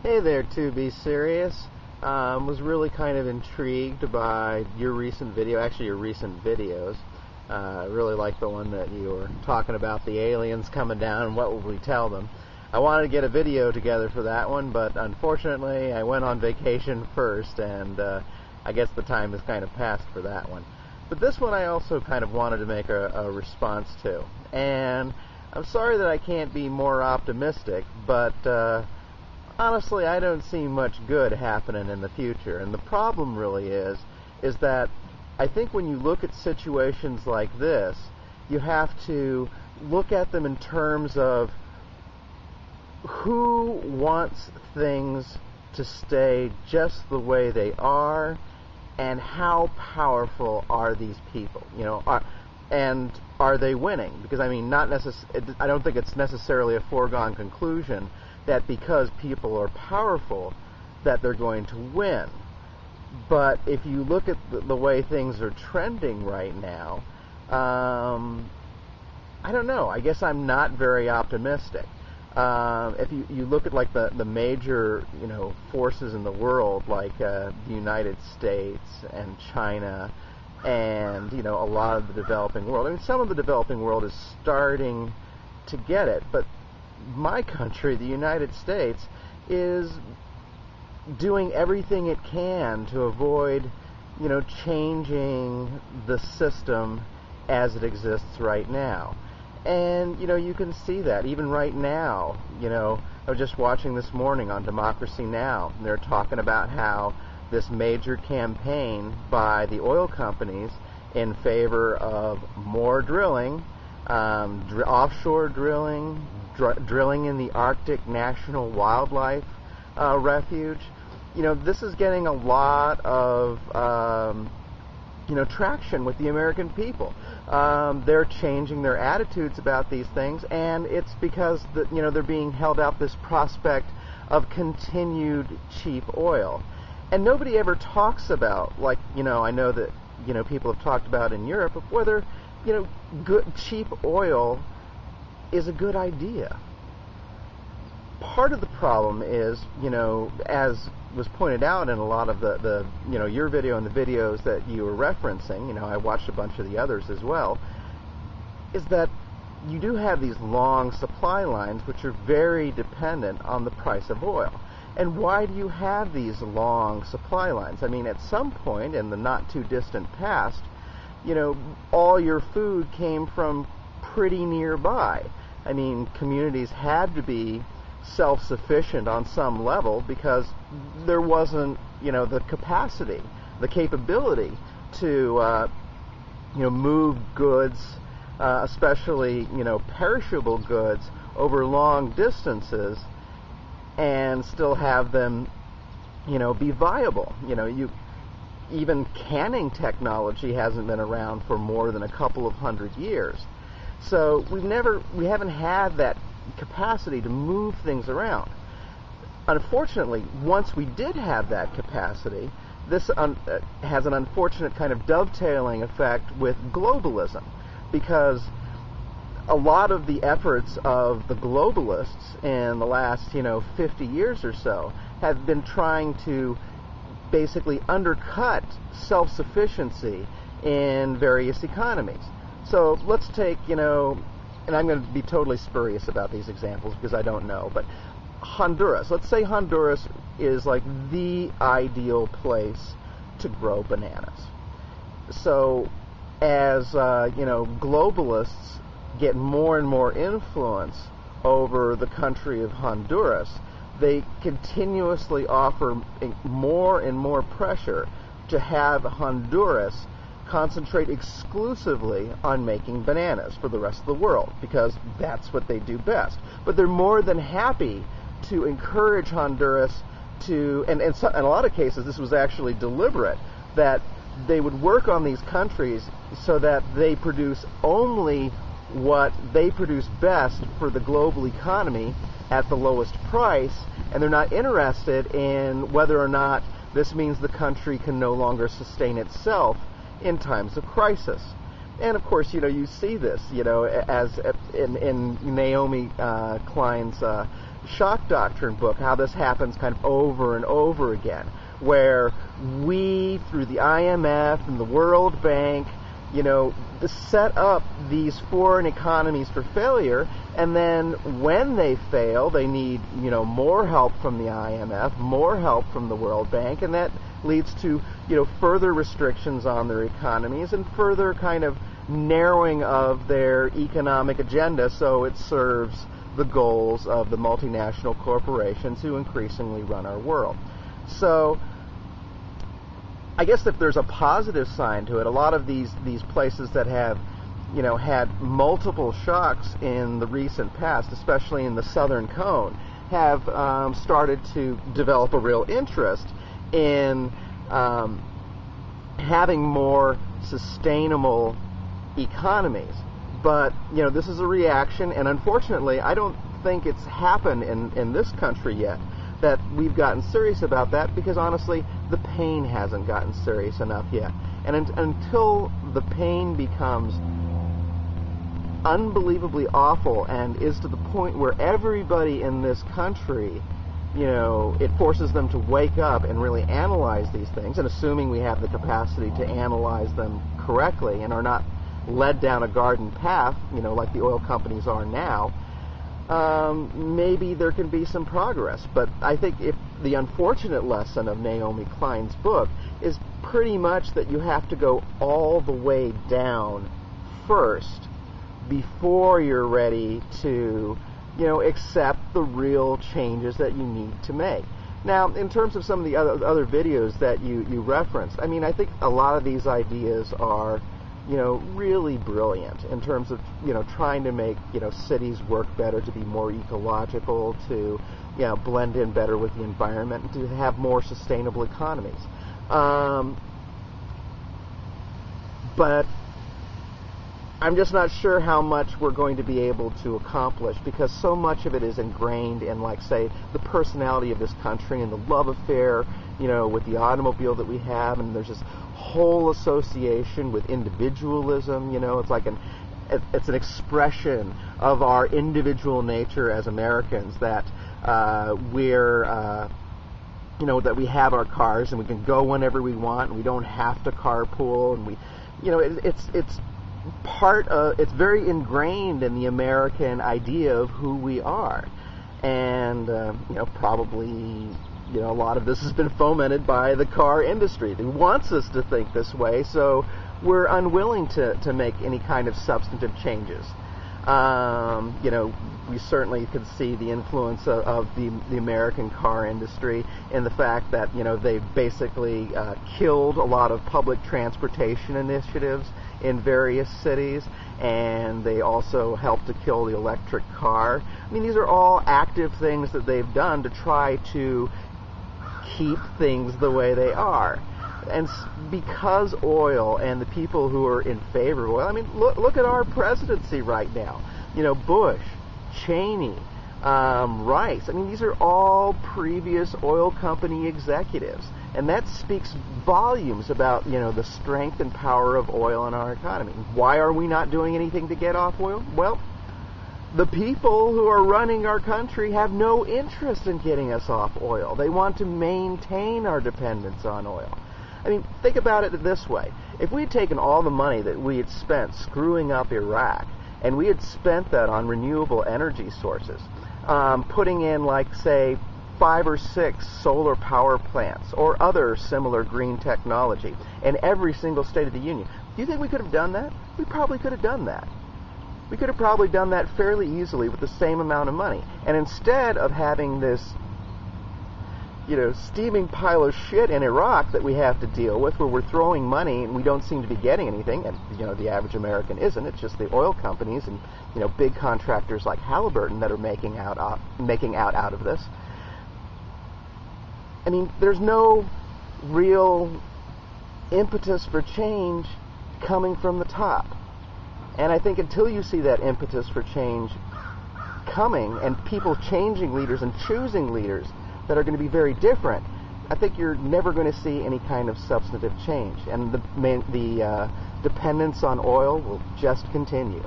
Hey there, to be serious. Was really kind of intrigued by your recent video, actually your recent videos. I really like the one that you were talking about the aliens coming down and what would we tell them. I wanted to get a video together for that one, but unfortunately I went on vacation first, and I guess the time has kind of passed for that one. But this one I also kind of wanted to make a response to. And I'm sorry that I can't be more optimistic, but honestly, I don't see much good happening in the future. And the problem really is that I think when you look at situations like this, you have to look at them in terms of who wants things to stay just the way they are, and how powerful are these people? And are they winning? Because I mean, I don't think it's necessarily a foregone conclusion that because people are powerful that they're going to win. But if you look at the way things are trending right now, I don't know. I guess I'm not very optimistic. If you look at like the major forces in the world, like the United States and China, and a lot of the developing world. I mean, some of the developing world is starting to get it, but my country, the United States, is doing everything it can to avoid, changing the system as it exists right now. And, you can see that even right now. I was just watching this morning on Democracy Now!, and they're talking about how this major campaign by the oil companies in favor of more drilling, offshore drilling, drilling in the Arctic National Wildlife Refuge. This is getting a lot of traction with the American people. They're changing their attitudes about these things, and it's because they're being held out this prospect of continued cheap oil. And nobody ever talks about, like, I know that people have talked about in Europe, of whether good cheap oil is a good idea. Part of the problem is, as was pointed out in a lot of the your video and the videos that you were referencing, I watched a bunch of the others as well, is that you do have these long supply lines which are very dependent on the price of oil. And why do you have these long supply lines? I mean, at some point in the not too distant past, all your food came from pretty nearby. I mean, communities had to be self-sufficient on some level because there wasn't, the capacity, the capability to, move goods, especially, perishable goods, over long distances, and still have them, be viable. Even canning technology hasn't been around for more than a couple of hundred years. So we haven't had that capacity to move things around. Unfortunately, once we did have that capacity, this has an unfortunate kind of dovetailing effect with globalism, because a lot of the efforts of the globalists in the last 50 years or so have been trying to basically undercut self-sufficiency in various economies. So let's take, and I'm going to be totally spurious about these examples because I don't know, but Honduras. Let's say Honduras is like the ideal place to grow bananas. So as, globalists get more and more influence over the country of Honduras, they continuously offer more and more pressure to have Honduras concentrate exclusively on making bananas for the rest of the world, because that's what they do best. But they're more than happy to encourage Honduras to, and in a lot of cases this was actually deliberate, that they would work on these countries so that they produce only what they produce best for the global economy at the lowest price, and they're not interested in whether or not this means the country can no longer sustain itself in times of crisis. And of course, you see this, as in Naomi Klein's shock doctrine book, how this happens kind of over and over again, where we, through the IMF and the World Bank, set up these foreign economies for failure, and then when they fail, they need, more help from the IMF, more help from the World Bank, and that leads to, further restrictions on their economies and further kind of narrowing of their economic agenda, so it serves the goals of the multinational corporations who increasingly run our world. So I guess if there's a positive side to it, a lot of these places that have, had multiple shocks in the recent past, especially in the Southern Cone, have started to develop a real interest in having more sustainable economies. But, this is a reaction, and unfortunately, I don't think it's happened in this country yet, that we've gotten serious about that, because honestly, the pain hasn't gotten serious enough yet. And until the pain becomes unbelievably awful and is to the point where everybody in this country, it forces them to wake up and really analyze these things, and assuming we have the capacity to analyze them correctly and are not led down a garden path, like the oil companies are now, maybe there can be some progress. But I think if the unfortunate lesson of Naomi Klein's book is pretty much that you have to go all the way down first before you're ready to, accept the real changes that you need to make. Now, in terms of some of the other videos that you referenced, I think a lot of these ideas are really brilliant in terms of, trying to make, cities work better, to be more ecological, to, blend in better with the environment, and to have more sustainable economies. But I'm just not sure how much we're going to be able to accomplish, because so much of it is ingrained in, like, say, the personality of this country and the love affair, with the automobile that we have, and there's this whole association with individualism. It's like it's an expression of our individual nature as Americans, that that we have our cars and we can go whenever we want, and we don't have to carpool, and it's very ingrained in the American idea of who we are, and probably a lot of this has been fomented by the car industry that wants us to think this way, so we're unwilling to make any kind of substantive changes. We certainly could see the influence of the American car industry in the fact that, they've basically killed a lot of public transportation initiatives in various cities, and they also helped to kill the electric car. These are all active things that they've done to try to keep things the way they are. And because oil and the people who are in favor of oil, look at our presidency right now. Bush, Cheney, Rice. These are all previous oil company executives. And that speaks volumes about, the strength and power of oil in our economy. Why are we not doing anything to get off oil? Well, the people who are running our country have no interest in getting us off oil. They want to maintain our dependence on oil. Think about it this way. If we had taken all the money that we had spent screwing up Iraq, and we had spent that on renewable energy sources, putting in, like, say, 5 or 6 solar power plants or other similar green technology in every single state of the union, do you think we could have done that? We probably could have done that. We could have probably done that fairly easily with the same amount of money. And instead of having this, steaming pile of shit in Iraq that we have to deal with, where we're throwing money and we don't seem to be getting anything, and, the average American isn't, it's just the oil companies and, big contractors like Halliburton that are making out of this. There's no real impetus for change coming from the top. And I think until you see that impetus for change coming, and people changing leaders and choosing leaders that are going to be very different, I think you're never going to see any kind of substantive change, and the dependence on oil will just continue.